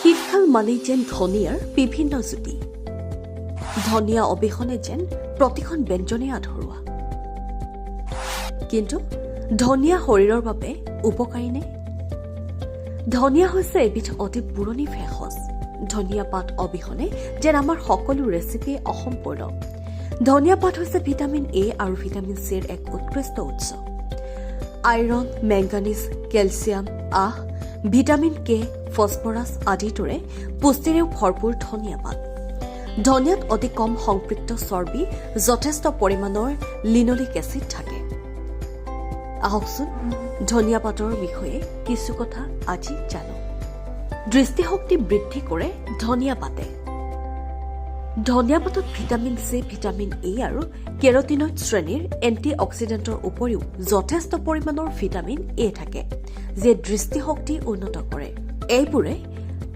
শীতকাল মানে যেন ধনিয়াৰ বিভিন্ন জুতি ধনিয়া অবিহনে যেন প্ৰতিখন ব্যঞ্জনে আধৰুৱা কিন্তু ধনিয়া শৰীৰৰ বাবে উপকাৰী নে ধনিয়া হৈছে এবিধ অতি পুৰণি ভেষজ ধনিয়া পাত অবিহনে যেন আমাৰ সকলো ৰেচিপি অসম্পূৰ্ণ ধনিয়া পাত হৈছে ভিটামিন এ আৰু ভিটামিন চিৰ এক উৎকৃষ্ট উৎস আইৰণ মেংগানিজ কেলছিয়াম আহ ভিটামিন কে ফসফৰাছ আদিৰ দৰে পুষ্টিৰে ভৰপূৰ ধনিয়া পাত ধনিয়াত অতি কম সংপৃক্ত চৰ্বি যথেষ্ট পৰিমাণৰ লিনলিক এচিড থাকে আহকচোন ধনিয়া পাতৰ বিষয়ে কিছু কথা আজি জানো দৃষ্টিশক্তি বৃদ্ধি কৰে ধনিয়া পাতে ধনিয়া পাতত ভিটামিন চি ভিটামিন এ আৰু কেৰটিনইড শ্ৰেণীৰ এন্টি অক্সিডেণ্টৰ উপৰিও যথেষ্ট পৰিমাণৰ ভিটামিন এ থাকে যিয়ে দৃষ্টিশক্তি উন্নত কৰে এইবোৰে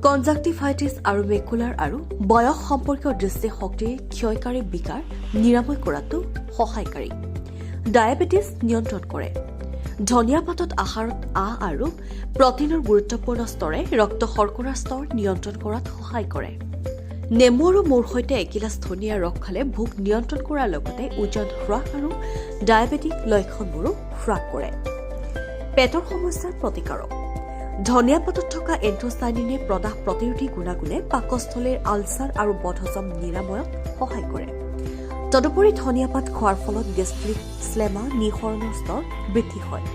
কনজাক্টিভাইটিছ আৰু মেকুলাৰ আৰু বয়স সম্পৰ্কীয় দৃষ্টিশক্তিৰ ক্ষয়কাৰী বিকাৰ নিৰাময় কৰাটো সহায়কাৰী ডায়েবেটিছ নিয়ন্ত্ৰণ কৰে ধনিয়া পাতত আহাৰত আহ আৰু প্ৰটিনৰ গুৰুত্বপূৰ্ণ স্তৰে ৰক্ত শৰ্কৰাৰ স্তৰ নিয়ন্ত্ৰণ কৰাত সহায় কৰে নেমু আৰু মৌৰ সৈতে এগিলাচ ধনিয়াৰ ৰস খালে ভোক নিয়ন্ত্ৰণ কৰাৰ লগতে ওজন হ্ৰাস আৰু ডায়েবেটিক লক্ষণবোৰো হ্ৰাস কৰে পেটৰ সমস্যাৰ প্ৰতিকাৰক ধনিয়া পাতত থকা এন্থোচায়ানিনে প্ৰদাহ প্ৰতিৰোধী গুণাগুণে পাকস্থলীৰ আলচাৰ আৰু বদহজম নিৰাময়ত সহায় কৰে তদুপৰি ধনিয়া পাত খোৱাৰ ফলত গেষ্ট্ৰিক স্লেমা নিঃসৰণৰ স্তৰ বৃদ্ধি হয়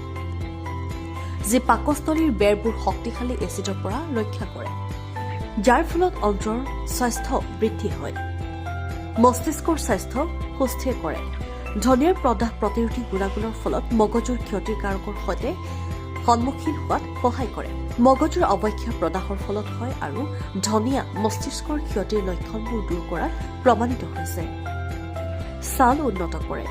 যি পাকস্থলীৰ বেৰবোৰ শক্তিশালী এচিডৰ পৰা ৰক্ষা কৰে যাৰ ফলত অন্ত্ৰৰ স্বাস্থ্য বৃদ্ধি হয় মস্তিষ্কৰ স্বাস্থ্য সুস্থিৰ কৰে ধনিয়াৰ প্ৰদাহ প্ৰতিৰোধী গুণাগুণৰ ফলত মগজুৰ ক্ষতিকাৰকৰ সৈতে সন্মুখীন হোৱাত সহায় কৰে মগজুৰ অৱক্ষয় প্ৰদাহৰ ফলত হয় আৰু ধনিয়া মস্তিষ্কৰ ক্ষতিৰ লক্ষণবোৰ দূৰ কৰাত প্ৰমাণিত হৈছে ছাল উন্নত কৰে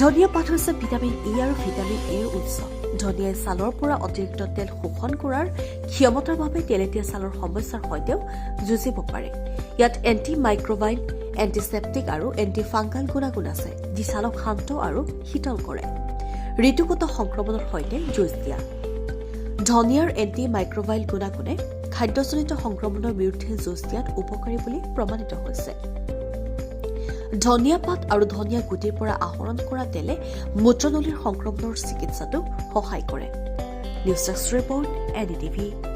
ধনিয়া পাত হৈছে ভিটামিন ই আৰু ভিটামিন এৰ উৎস ধনিয়াই ছালৰ পৰা অতিৰিক্ত তেল শোষণ কৰাৰ ক্ষমতাৰ বাবে তেলেতীয়া ছালৰ সমস্যাৰ সৈতেও যুঁজিব পাৰে ইয়াত এণ্টি মাইক্ৰবাইল এণ্টিছেপ্টিক আৰু এণ্টিফাংগাল গুণাগুণ আছে যি ছালক শান্ত আৰু শীতল কৰে ঋতুগত সংক্ৰমণৰ সৈতে যুঁজ দিয়া ধনিয়াৰ এণ্টি মাইক্ৰবাইল গুণাগুণে খাদ্যজনিত সংক্ৰমণৰ বিৰুদ্ধে যুঁজ দিয়াত উপকাৰী বুলি প্ৰমাণিত হৈছে ধনিয়া পাত আৰু ধনিয়া গুটিৰ পৰা আহৰণ কৰা তেলে মূত্ৰনলীৰ সংক্ৰমণৰ চিকিৎসাটো সহায় কৰে নিউজ ডেস্ক ৰিপৰ্ট NDTV